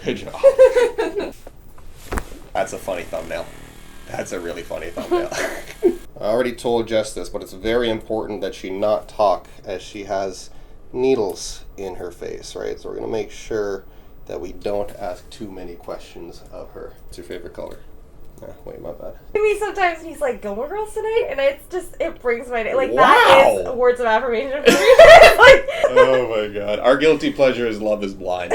Good job. That's a funny thumbnail. That's a really funny thumbnail. I already told Jess this, but it's very important that she not talk as she has needles in her face, right? So we're going to make sure that we don't ask too many questions of her. What's your favorite color? Wait, my bad. Maybe sometimes he's like, Gilmore Girls tonight, and it brings my day. Like, Wow. that is words of affirmation for me. Like, Oh my god. Our guilty pleasure is Love is Blind.